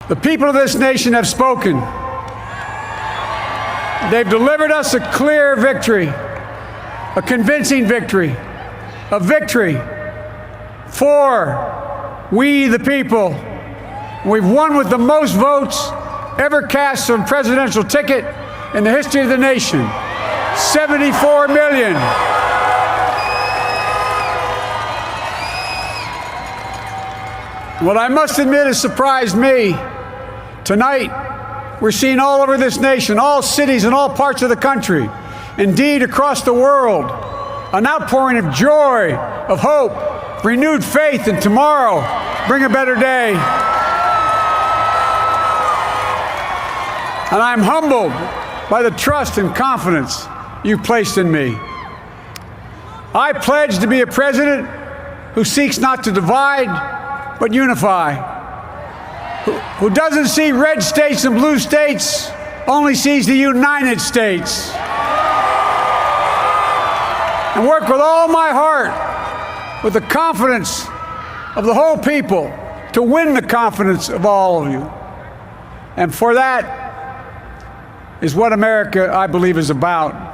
The people of this nation have spoken. They've delivered us a clear victory, a convincing victory, a victory for we the people. We've won with the most votes ever cast on a presidential ticket in the history of the nation. 74 million. What I must admit has surprised me. Tonight, we're seeing all over this nation, all cities and all parts of the country, indeed across the world, an outpouring of joy, of hope, renewed faith in tomorrow, bring a better day. And I'm humbled by the trust and confidence you've placed in me. I pledge to be a president who seeks not to divide, but unify. Who doesn't see red states and blue states, only sees the United States. And work with all my heart, with the confidence of the whole people, to win the confidence of all of you. And for that is what America, I believe, is about.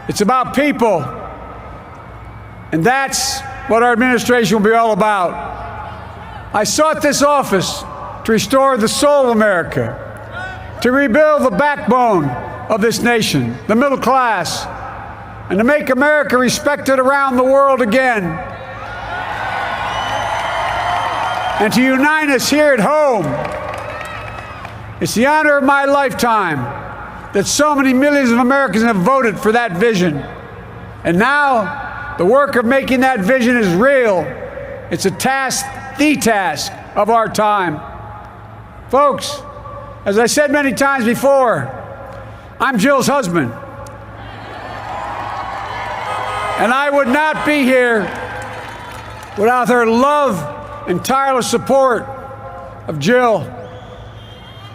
It's about people. And that's what our administration will be all about. I sought this office to restore the soul of America, to rebuild the backbone of this nation, the middle class, and to make America respected around the world again, and to unite us here at home. It's the honor of my lifetime that so many millions of Americans have voted for that vision. And now, the work of making that vision is real. It's a task, the task of our time. Folks, as I said many times before, I'm Jill's husband. And I would not be here without her love and tireless support of Jill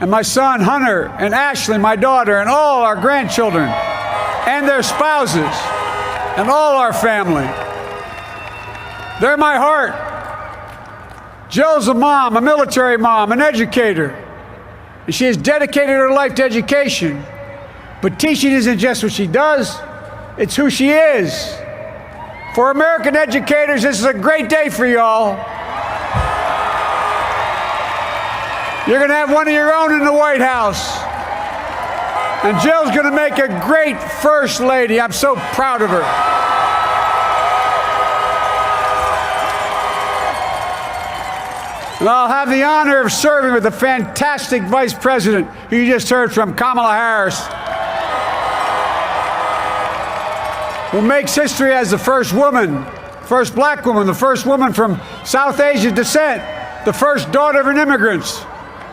and my son Hunter and Ashley, my daughter, and all our grandchildren and their spouses and all our family. They're my heart. Jill's a mom, a military mom, an educator, and she has dedicated her life to education. But teaching isn't just what she does, it's who she is. For American educators, this is a great day for y'all. You're going to have one of your own in the White House. And Jill's going to make a great First Lady. I'm so proud of her. And I'll have the honor of serving with the fantastic Vice President who you just heard from, Kamala Harris, who makes history as the first woman, first black woman, the first woman from South Asian descent, the first daughter of an immigrant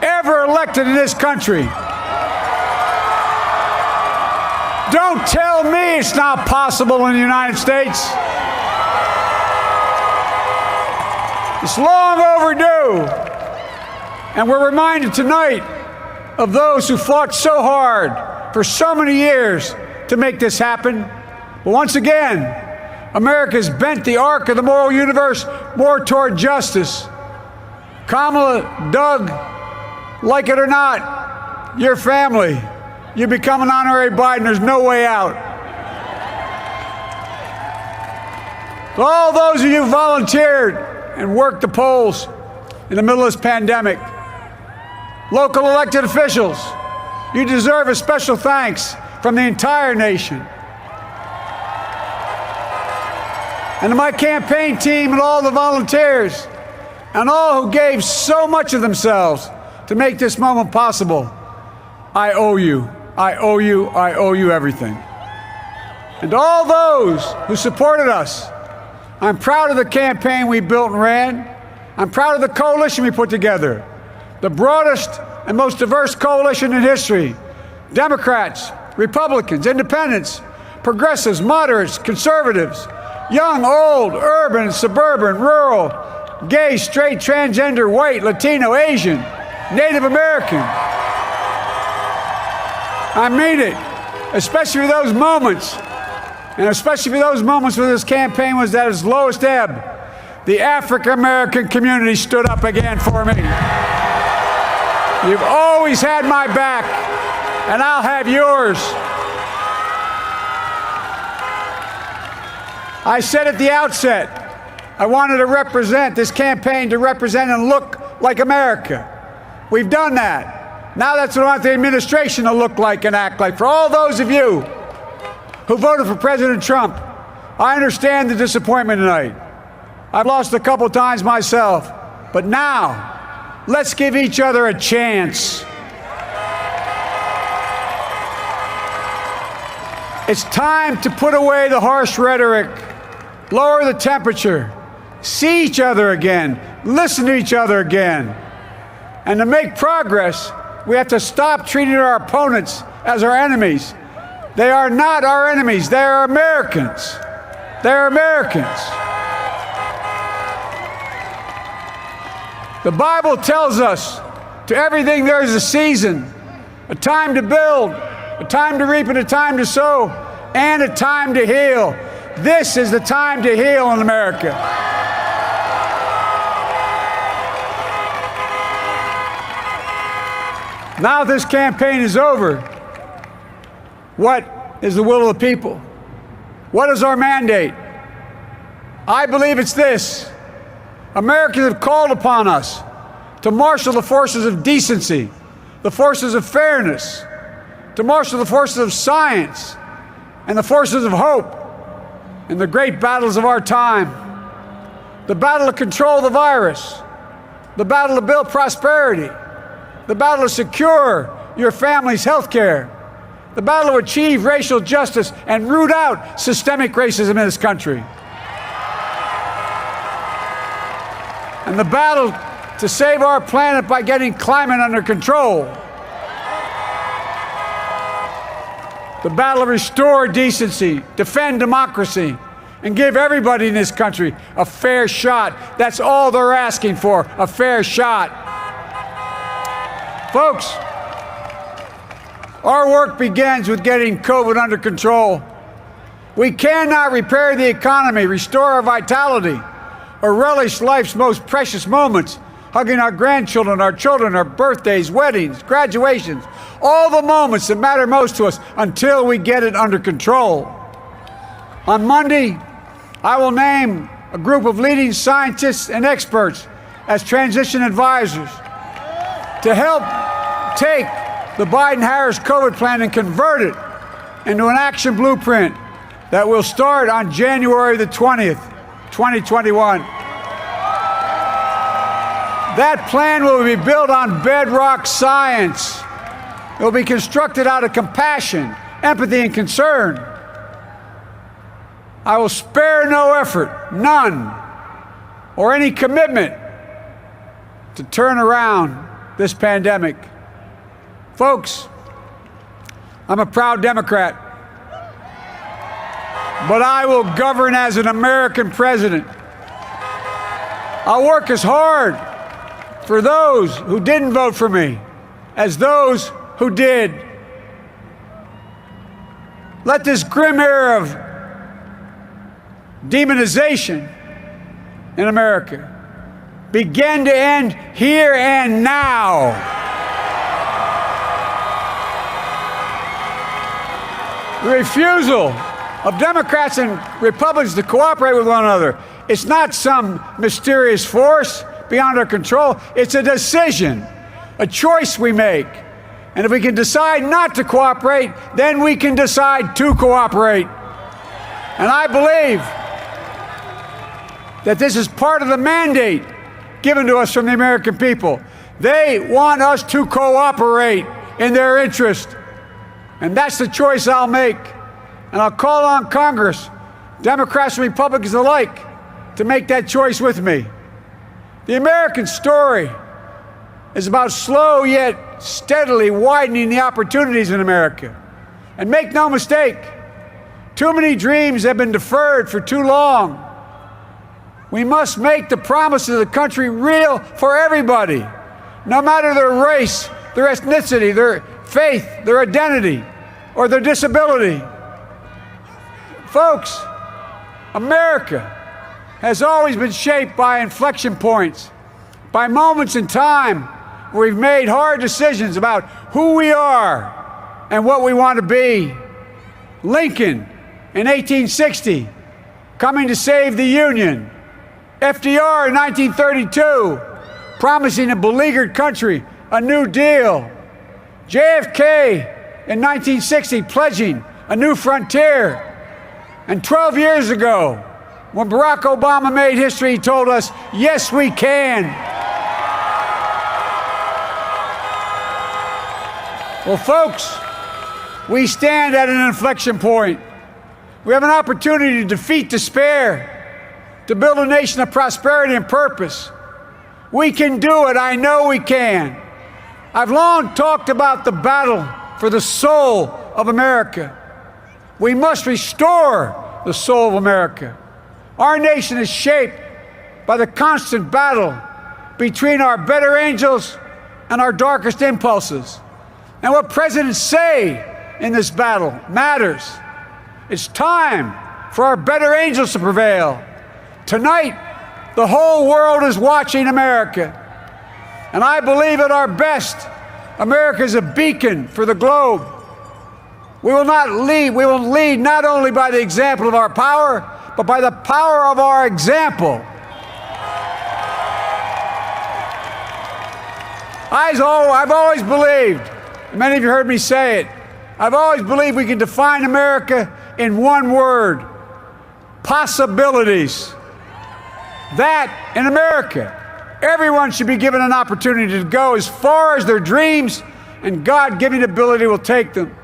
ever elected in this country. Don't tell me it's not possible in the United States. It's long overdue. And we're reminded tonight of those who fought so hard for so many years to make this happen. But once again, America's bent the arc of the moral universe more toward justice. Kamala, Doug, like it or not, your family, you become an honorary Biden. There's no way out. To all those of you who volunteered and worked the polls in the middle of this pandemic, local elected officials, you deserve a special thanks from the entire nation. And to my campaign team and all the volunteers and all who gave so much of themselves to make this moment possible, I owe you. I owe you. I owe you everything. And to all those who supported us, I'm proud of the campaign we built and ran. I'm proud of the coalition we put together, the broadest and most diverse coalition in history. Democrats, Republicans, independents, progressives, moderates, conservatives, young, old, urban, suburban, rural, gay, straight, transgender, white, Latino, Asian, Native American. I mean it, especially for those moments, and especially for those moments when this campaign was at its lowest ebb. The African American community stood up again for me. You've always had my back, and I'll have yours. I said at the outset, I wanted to represent this campaign to represent and look like America. We've done that. Now that's what I want the administration to look like and act like. For all those of you who voted for President Trump, I understand the disappointment tonight. I've lost a couple times myself, but now let's give each other a chance. It's time to put away the harsh rhetoric, lower the temperature, see each other again, listen to each other again. And to make progress, we have to stop treating our opponents as our enemies. They are not our enemies. They are Americans. They're Americans. The Bible tells us to everything there is a season, a time to build, a time to reap and a time to sow, and a time to heal. This is the time to heal in America. Now this campaign is over. What is the will of the people? What is our mandate? I believe it's this. Americans have called upon us to marshal the forces of decency, the forces of fairness, to marshal the forces of science and the forces of hope in the great battles of our time. The battle to control the virus, the battle to build prosperity, the battle to secure your family's health care, the battle to achieve racial justice and root out systemic racism in this country, and the battle to save our planet by getting climate under control, the battle to restore decency, defend democracy, and give everybody in this country a fair shot. That's all they're asking for, a fair shot. Folks, our work begins with getting COVID under control. We cannot repair the economy, restore our vitality, or relish life's most precious moments, hugging our grandchildren, our children, our birthdays, weddings, graduations, all the moments that matter most to us until we get it under control. On Monday, I will name a group of leading scientists and experts as transition advisors to help take the Biden-Harris COVID plan and convert it into an action blueprint that will start on January the 20th, 2021. That plan will be built on bedrock science. It will be constructed out of compassion, empathy, and concern. I will spare no effort, none, or any commitment to turn around this pandemic. Folks, I'm a proud Democrat, but I will govern as an American president. I'll work as hard for those who didn't vote for me as those who did. Let this grim era of demonization in America begin to end here and now. The refusal of Democrats and Republicans to cooperate with one another, it's not some mysterious force beyond our control. It's a decision, a choice we make. And if we can decide not to cooperate, then we can decide to cooperate. And I believe that this is part of the mandate given to us from the American people. They want us to cooperate in their interest. And that's the choice I'll make. And I'll call on Congress, Democrats and Republicans alike, to make that choice with me. The American story is about slow yet steadily widening the opportunities in America. And make no mistake, too many dreams have been deferred for too long. We must make the promises of the country real for everybody, no matter their race, their ethnicity, their faith, their identity, or their disability. Folks, America has always been shaped by inflection points, by moments in time where we've made hard decisions about who we are and what we want to be. Lincoln in 1860, coming to save the Union. FDR in 1932, promising a beleaguered country a New Deal. JFK in 1960, pledging a new frontier. And 12 years ago, when Barack Obama made history, he told us, yes, we can. Well, folks, we stand at an inflection point. We have an opportunity to defeat despair, to build a nation of prosperity and purpose. We can do it. I know we can. I've long talked about the battle for the soul of America. We must restore the soul of America. Our nation is shaped by the constant battle between our better angels and our darkest impulses. And what presidents say in this battle matters. It's time for our better angels to prevail. Tonight, the whole world is watching America. And I believe at our best, America is a beacon for the globe. We will lead not only by the example of our power, but by the power of our example. I've always believed, and many of you heard me say it, I've always believed we can define America in one word: possibilities. That in America, everyone should be given an opportunity to go as far as their dreams and God-given ability will take them.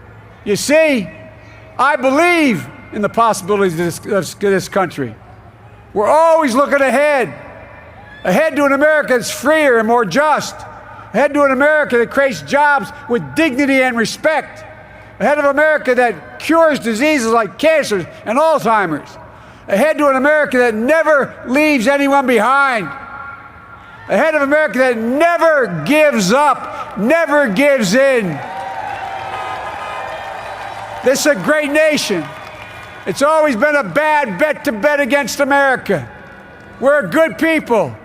You see, I believe in the possibilities of this country. We're always looking ahead to an America that's freer and more just, ahead to an America that creates jobs with dignity and respect, ahead of America that cures diseases like cancer and Alzheimer's, ahead to an America that never leaves anyone behind, ahead of America that never gives up, never gives in. This is a great nation. It's always been a bad bet to bet against America. We're a good people.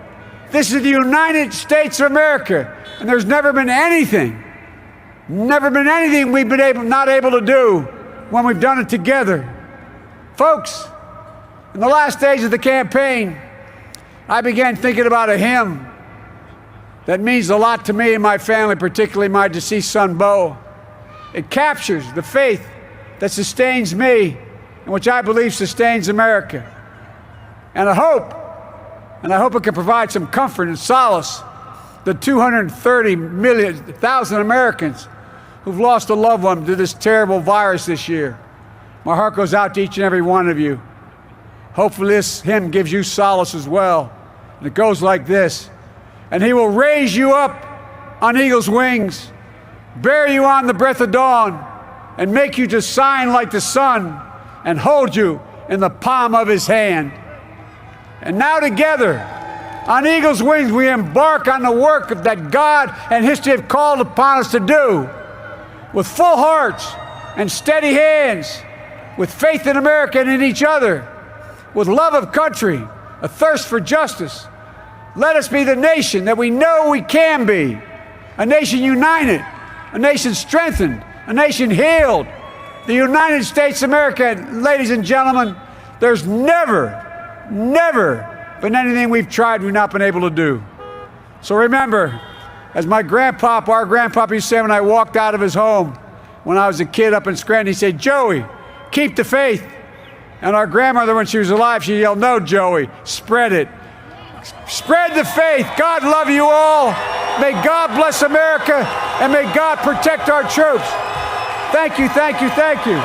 This is the United States of America, and there's never been anything we've been not able to do when we've done it together. Folks, in the last days of the campaign, I began thinking about a hymn that means a lot to me and my family, particularly my deceased son, Bo. It captures the faith that sustains me and which I believe sustains America. And I hope it can provide some comfort and solace the 230,000 Americans who've lost a loved one to this terrible virus this year. My heart goes out to each and every one of you. Hopefully this hymn gives you solace as well. And it goes like this: and he will raise you up on eagle's wings, bear you on the breath of dawn, and make you to shine like the sun, and hold you in the palm of his hand. And now together, on eagle's wings, we embark on the work that God and history have called upon us to do, with full hearts and steady hands, with faith in America and in each other, with love of country, a thirst for justice. Let us be the nation that we know we can be, a nation united, a nation strengthened, a nation healed. The United States of America, ladies and gentlemen, there's never been anything we've tried we've not been able to do. So remember, as our grandpapa used to say when I walked out of his home when I was a kid up in Scranton, he said, "Joey, keep the faith." And our grandmother, when she was alive, she yelled, "No, Joey, spread it. Spread the faith." God love you all. May God bless America, and may God protect our troops. Thank you, thank you, thank you.